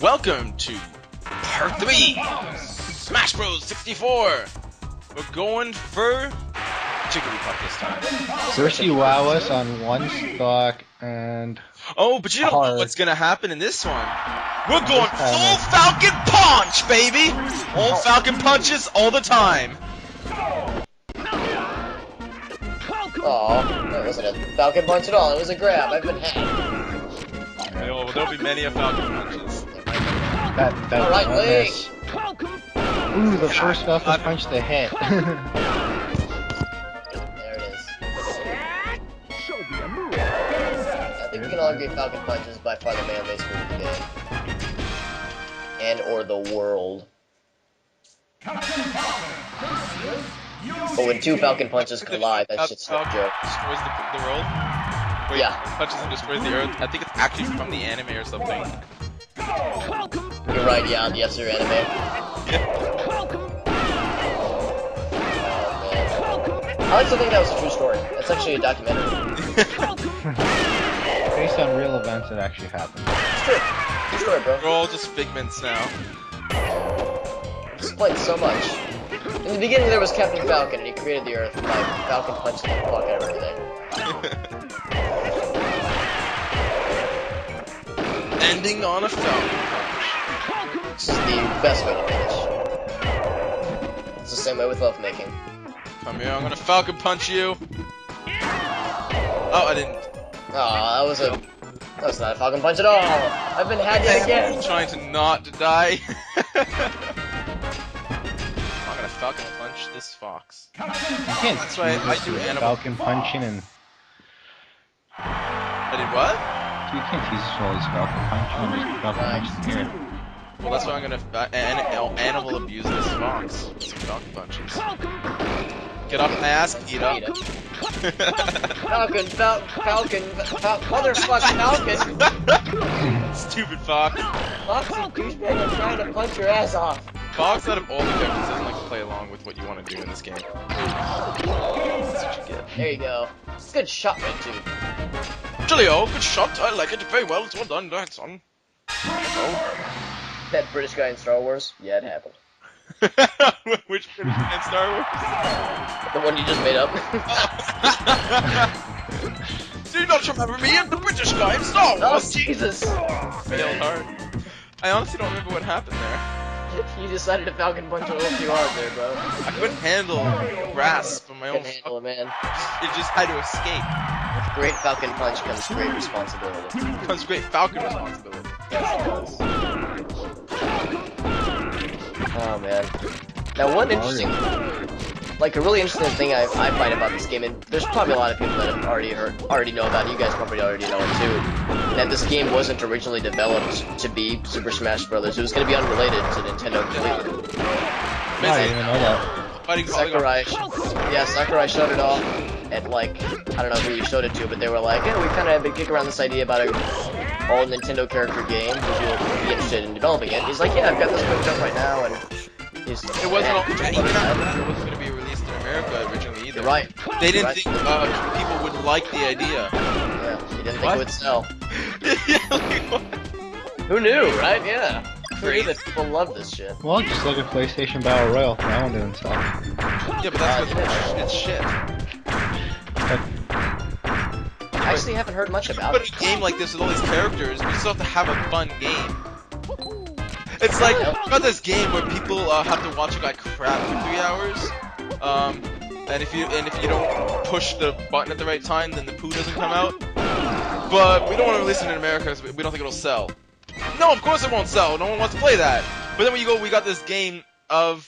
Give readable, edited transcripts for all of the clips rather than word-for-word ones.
Welcome to Part 3 Smash Bros. 64. We're going for Jigglypuff this time. Cersei wow us on one stock and... Oh, but you don't know what's gonna happen in this one. We're going full Falcon Punch, baby! All Falcon Punches all the time. Oh, that wasn't a Falcon Punch at all. It was a grab. I've been had. Well, there'll be many a Falcon Punches. Alright, Lee! Ooh, the first Falcon Punch to hit. There it is. I think we can all agree Falcon Punch is by far the melee move of the game. And or the world. But when two Falcon Punches collide, that's just a joke. Destroys the world? Wait, yeah. Punches and destroys the earth? I think it's actually from the anime or something. You're right, yeah, the F-Zero anime. Yeah. Oh, man. I like to think that was a true story. That's actually a documentary. Based on real events that actually happened. It's true. True story, bro. We're all just figments now. Explained so much. In the beginning, there was Captain Falcon, and he created the Earth by Falcon punching the fuck out of everything. Ending on a Falcon Punch. This is the best way to finish. It's the same way with lovemaking. Come here, I'm gonna Falcon Punch you. Oh, I didn't. Oh, that was not a Falcon Punch at all. I've been had yet again. I'm trying to not die. I'm gonna Falcon Punch this fox. You can't That's why I do animal. Falcon punching and... I did what? You can't tease us all these Falcon punching and just Falcon punching here. Well, that's why I'm gonna animal abuse this fox. Some Falcon Punches. Get off my ass, Kita. Falcon, motherfucker, Falcon! Stupid fox. Foxy douchebag, I'm trying to punch your ass off. Fox, out of all the characters, doesn't like to play along with what you want to do in this game. That's what you get. There you go. It's a good shot, man, too. Julio, good shot. I like it very well. It's well done, son. Oh. That British guy in Star Wars? Yeah, it happened. Which British guy in Star Wars? The one you just made up. Do you not remember me? I'm the British guy in Star Wars. Oh, Jesus! Failed hard. I honestly don't remember what happened there. You decided to Falcon Punch a little too hard there, bro. I couldn't handle grasp on my own. Couldn't handle it, man. It just had to escape. With great Falcon Punch comes great responsibility. Comes great Falcon responsibility. Yes, it does. Oh, man. Now, one interesting... Like, a really interesting thing I find about this game, and there's probably a lot of people that have already know about it, you guys probably already know it too, that this game wasn't originally developed to be Super Smash Bros. It was going to be unrelated to Nintendo completely. I didn't even know that. Sakurai showed it off at, like, I don't know who he showed it to, but they were like, yeah, we kind of have been kicking around this idea about an all Nintendo character game, would you be interested in developing it? He's like, yeah, I've got this cooked up right now, and he's... It wasn't going to be released in America originally either. Right. They didn't think people would like the idea. Yeah, he didn't think it would sell. Yeah, like, what? Who knew, right? Yeah. Who knew that people love this shit? Well, just look at PlayStation Battle Royale. That one didn't sell. Yeah, but that's because it's shit. I actually haven't heard much about it. But a game like this with all these characters, you still have to have a fun game. It's like, you got this game where people have to watch a guy crap for 3 hours, and if you don't push the button at the right time, then the poo doesn't come out. But we don't want to release it in America because we don't think it'll sell. No, of course it won't sell. No one wants to play that. But then when you go, we got this game of,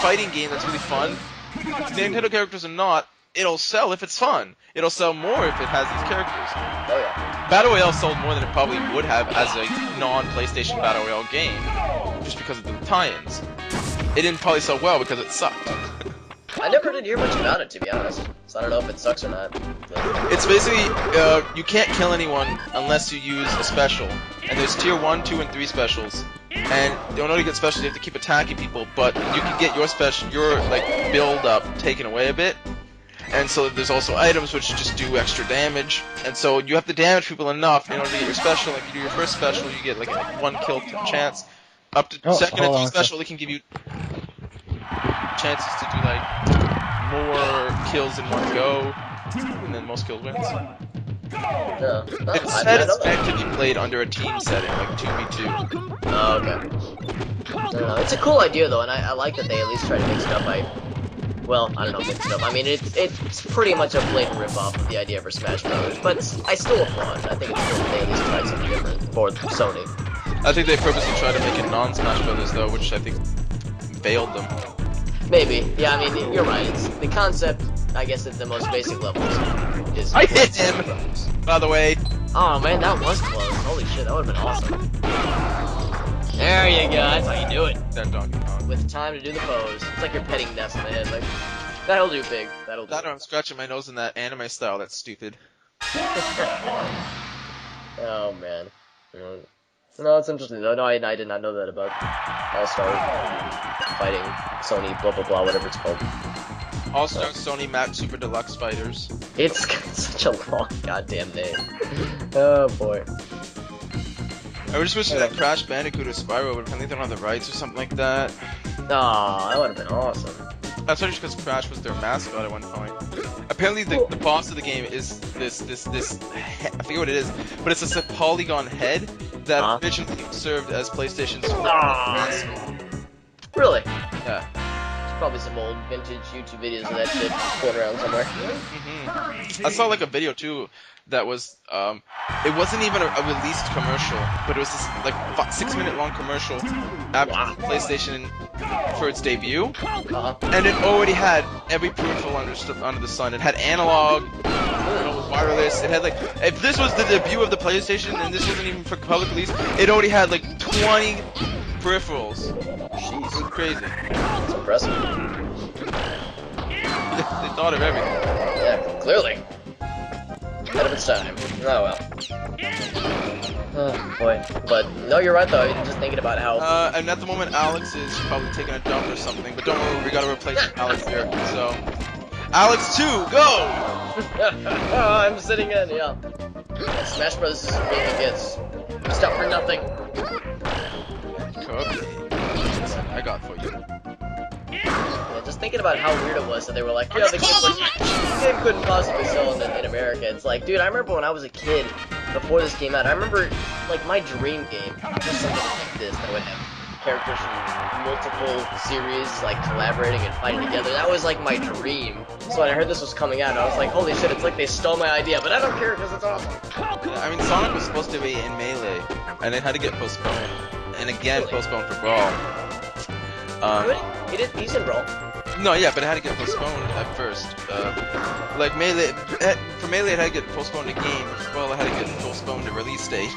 fighting game that's really fun. Nintendo characters or not, it'll sell if it's fun. It'll sell more if it has these characters. Oh yeah. Battle Royale sold more than it probably would have as a non-PlayStation Battle Royale game, just because of the tie-ins. It didn't probably sell well because it sucked. I never did hear much about it, to be honest. So I don't know if it sucks or not. It's basically, you can't kill anyone unless you use a special. And there's tier 1, 2, and 3 specials. And in order to get specials, you have to keep attacking people, but you can get your build up taken away a bit. And so there's also items which just do extra damage, and so you have to damage people enough in order to get your special. If you do your first special, you get like a 1 kill chance. Up to second and third special, they can give you chances to do like more kills in one go, and then most kills wins. Yeah. Oh, It said it's meant to be played under a team setting, like 2v2. Oh, okay. I don't know. It's a cool idea though, and I like that they at least try to mix it up. Well, I don't know, mix it up. I mean, it's pretty much a blatant rip-off of the idea for Smash Brothers, but I still applaud. I think it's cool that they at least tried something different for Sony. I think they purposely tried to make it non-Smash Brothers though, which I think failed them. Maybe. Yeah, I mean, you're right. It's the concept, I guess, at the most basic levels is. I hit him! By the way. Oh man, that was close. Holy shit, that would have been awesome. There you go. That's how you do it. That Donkey Kong. With time to do the pose. It's like you're petting Ness in the head. Like, that'll do, big. That'll do. That or I'm scratching my nose in that anime style. That's stupid. Oh man. No, it's interesting though. No, I did not know that about All-Star Fighting, Sony, blah blah blah, whatever it's called. All-Star Sony Map Super Deluxe Fighters. It's got such a long goddamn name. Oh boy. I was supposed to that Crash Bandicoot or Spyro, but apparently they don't have the rights or something like that. Aw, that would have been awesome. That's just because Crash was their mascot at one point. Apparently the boss of the game is this I forget what it is, but it's a polygon head that originally served as PlayStation's mascot. Really? Yeah. There's probably some old vintage YouTube videos of that shit going around somewhere. I saw like a video too that was it wasn't even a released commercial, but it was this like 6-minute long commercial after PlayStation for its debut, and it already had every peripheral under the sun. It had analog, wireless. It had like, if this was the debut of the PlayStation and this wasn't even for public release, it already had like 20 peripherals. Jeez, it was crazy. That's impressive. They thought of everything. Yeah, clearly. Ahead of its time. Oh well. Oh boy. But no, you're right though. Just thinking about how. And at the moment, Alex is probably taking a dump or something. But don't worry, we gotta replace Alex here. So, Alex 2, go! Oh, I'm sitting in. Yeah. Smash Bros. Is really gets stuff for nothing. Okay. I got for you. Yeah, just thinking about how weird it was that they were like, yeah, the game couldn't possibly sell in America. It's like, dude, I remember when I was a kid, before this came out, I remember, like, my dream game was something like this that would have characters from multiple series, like, collaborating and fighting together. That was, like, my dream. So when I heard this was coming out, I was like, holy shit, it's like they stole my idea, but I don't care because it's awesome. Yeah, I mean, Sonic was supposed to be in Melee, and it had to get postponed. And again, postponed for Brawl. He's in Brawl. No, yeah, but it had to get postponed at first. Like Melee, for Melee it had to get postponed to game. Well, it had to get postponed to release date.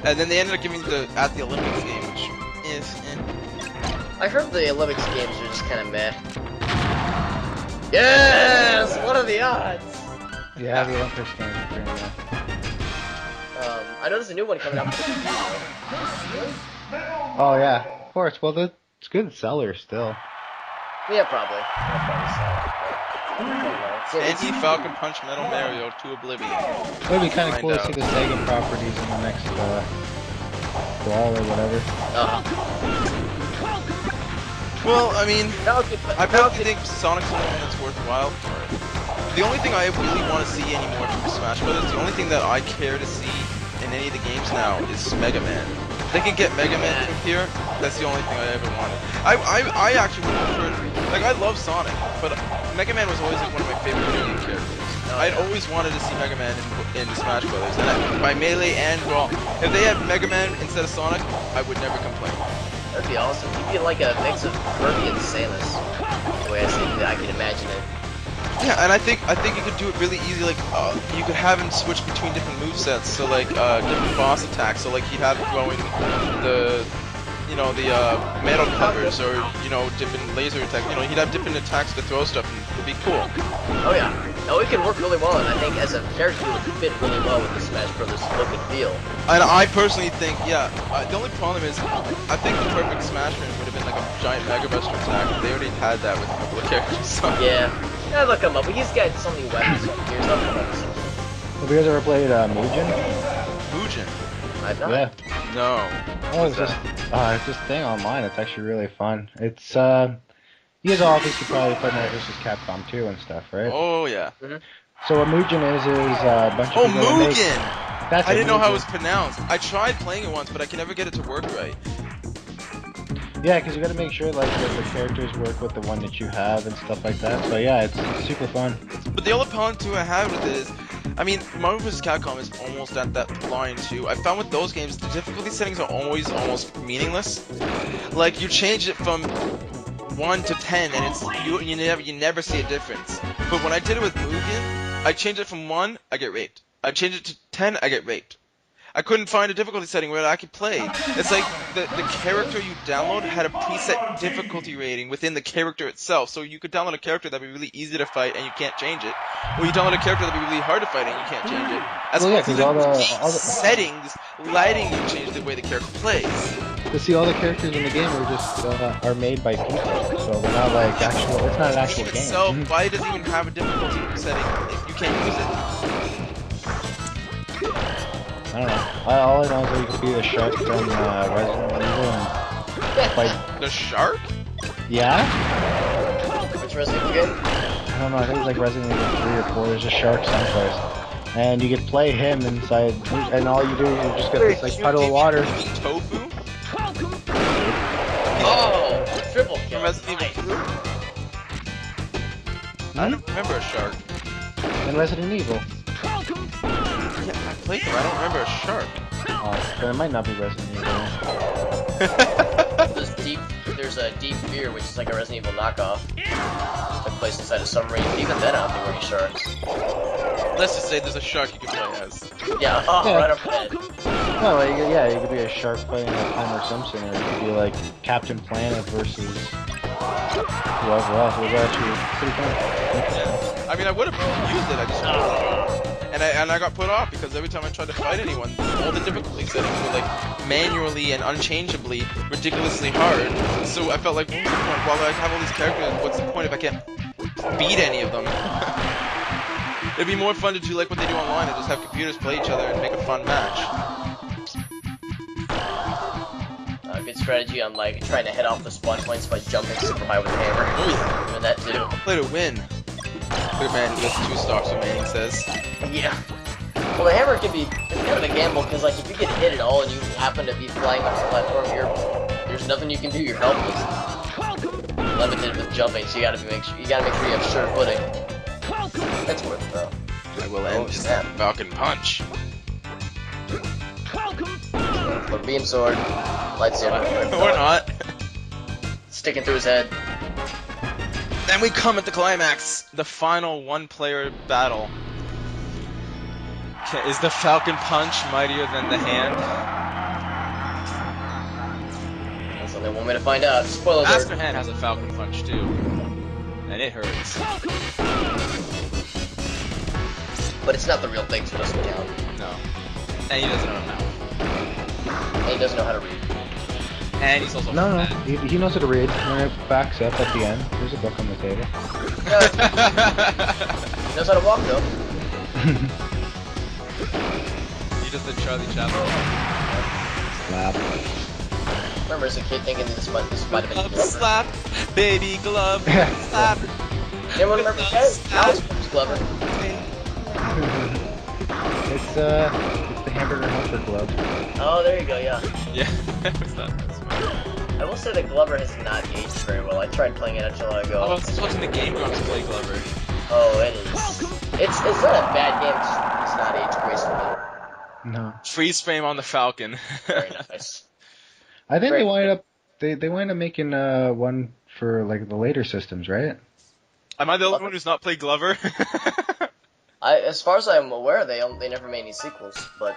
And then they ended up giving at the Olympics game, which is. I heard the Olympics games are just kind of meh. Yes! What are the odds? Yeah, the Olympics games are pretty meh. I know there's a new one coming out. Oh yeah, of course. Well, it's good sellers still. Yeah, probably. NT Falcon Punch Metal Mario to Oblivion. It would be kind of cool to see the Sega properties in the next Brawl or whatever. Well, I mean, I probably think think Sonic's the only one that's worthwhile for it. The only thing I really want to see anymore from Smash Brothers, the only thing that I care to see in any of the games now is Mega Man. If they can get Mega Man in here, that's the only thing I ever wanted. I actually would prefer, like, I love Sonic, but Mega Man was always like one of my favorite video game characters. I'd always wanted to see Mega Man in Smash Brothers, and by Melee and Brawl, if they had Mega Man instead of Sonic, I would never complain. That'd be awesome. He'd be like a mix of Kirby and Samus. The way I can imagine it. Yeah, and I think you could do it really easy. Like you could have him switch between different movesets, so like different boss attacks. So like he'd have throwing the metal covers, or different laser attacks. He'd have different attacks to throw stuff, and it'd be cool. Oh yeah, no, it could work really well, and I think as a character it would fit really well with the Smash Brothers look and feel. And I personally think, yeah, the only problem is I think the perfect Smash Man would have been like a giant Mega Buster attack. They already had that with a couple of characters. So. Yeah. Yeah, look him up. He's got so many weapons. Here's nothing else. Have you guys ever played Mugen? Mugen? I've not. Yeah. No. Oh, it's this thing online. It's actually really fun. It's you guys obviously probably played Marvel vs. Capcom 2 and stuff, right? Oh yeah. So what Mugen is a bunch of people that make... Mugen! That's I it, didn't know how it Mugen. was pronounced. I tried playing it once, but I can never get it to work right. Yeah, because you got to make sure like that the characters work with the one that you have and stuff like that. So yeah, it's super fun. But the only problem too I have with it is, I mean, Marvel vs. Capcom is almost at that line too. I found with those games, the difficulty settings are always almost meaningless. Like you change it from 1 to 10, and it's you never see a difference. But when I did it with Mugen, I changed it from 1, I get raped. I changed it to 10, I get raped. I couldn't find a difficulty setting where I could play. It's like the character you download had a preset difficulty rating within the character itself. So you could download a character that'd be really easy to fight and you can't change it. Or you download a character that'd be really hard to fight and you can't change it. As Well, yeah, opposed 'cause to all the settings letting you change the way the character plays. But see, all the characters in the game are just are made by people, so they're not like actual. It's not an actual game. So why does it even have a difficulty setting if you can't use it? I don't know. All I know is that you can be the shark from Resident Evil and fight. The shark? Yeah? Which Resident Evil game? I don't know. I think it's like Resident Evil 3 or 4. There's a shark someplace, and you could play him inside, and all you do is you just get this like puddle of water. Tofu? Oh, triple From kill. Resident Evil 2? I don't remember a shark. In Resident Evil. Yeah, I played them. I don't remember a shark. Oh, then it might not be Resident Evil. There's a Deep Fear, which is like a Resident Evil knockoff. Took place inside a submarine. Even then, I don't think there were any sharks. Let's just say there's a shark you can play as. Yeah, Yeah. right up head. No, like, yeah, you could be a shark fighting like Homer Simpson, or you could be like Captain Planet versus whoever else. It was actually pretty fun. Yeah. I mean, I would have used it. I just and I got put off because every time I tried to fight anyone, all the difficulty settings were like manually and unchangeably ridiculously hard. So I felt like, what's the point? While I have all these characters, what's the point if I can't beat any of them? It'd be more fun to do like what they do online and just have computers play each other and make a fun match. Good strategy on like trying to head off the spawn points by jumping super high with the hammer. Oh yeah. Doing that too. Play to win. Good man, he has 2 stocks remaining, says. Yeah. Well, the hammer can be it's kind of a gamble because like if you get hit at all and you happen to be flying off the platform, there's nothing you can do. You're helpless. Limited with jumping, so you gotta make sure you have sure footing. That's worth it though. I will end snap. Falcon Punch. But beam sword, lightsaber. Or not. Sticking through his head. Then we come at the climax, the final one-player battle. Okay, is the Falcon Punch mightier than the hand? That's what they want me to find out. Spoiler Master alert. Hand has a Falcon Punch too, and it hurts. But it's not the real thing, so it doesn't count. No, and he doesn't know how. And he doesn't know how to read. And he's also No, fat. he knows how to read. When it backs up at the end, there's a book on the table. He knows how to walk though. He does the Charlie Chaplin. Slap. Remember as a kid thinking this might have been Glover. Slap, baby glove, slap. Anyone remember that? Alice was Glover. It's the hamburger helper glove. Oh, there you go, yeah. Yeah, it's not that smart. I will say that Glover has not aged very well. I tried playing it not too long ago. I was just watching the Game Grumps play Glover. Oh, it is. It's not a bad game, it's not aged gracefully. No. Freeze frame on the Falcon. Very nice. I think Great. they wind up making one for like the later systems, right? Am I the only one who's not played Glover? As far as I'm aware, they never made any sequels, but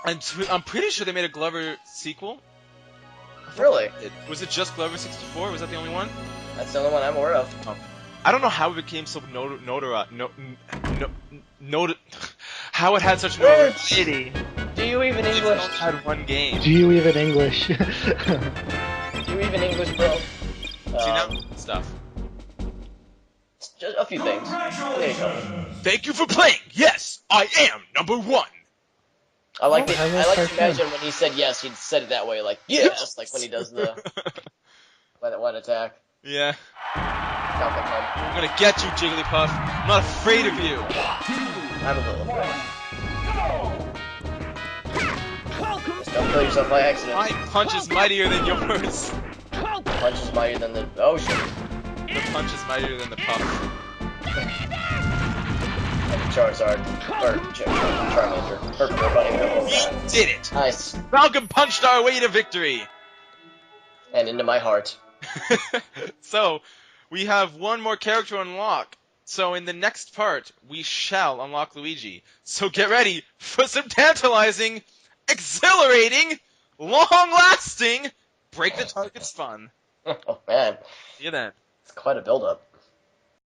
I'm pretty sure they made a Glover sequel. really, Was it just Glover 64? Was that the only one? that's the only one I'm aware of. I don't know how it became so how it had such notoriety. Do you even It English? only had one game. Do you even English? Do you even English, bro? See now? Stuff. Just a a few things. There you go. Thank you for playing. Yes, I am number 1. I like Oh, I love to cartoons. imagine when he said yes, he said it that way, like yes, like when he does the one attack. Yeah. Falcon Punch. I'm gonna get you, Jigglypuff. I'm not afraid of you. I'm a little afraid. Just don't kill yourself by accident. My punch is mightier than yours. Punch is mightier than the ocean. The punch is mightier than the puff. Charizard. Or Charmander. Or Bunny. We did it! Nice. Falcon punched our way to victory! And into my heart. So, we have one more character to unlock. So in the next part, we shall unlock Luigi. So get ready for some tantalizing, exhilarating, long-lasting, break the targets fun. Oh man. See you then. It's quite a build-up.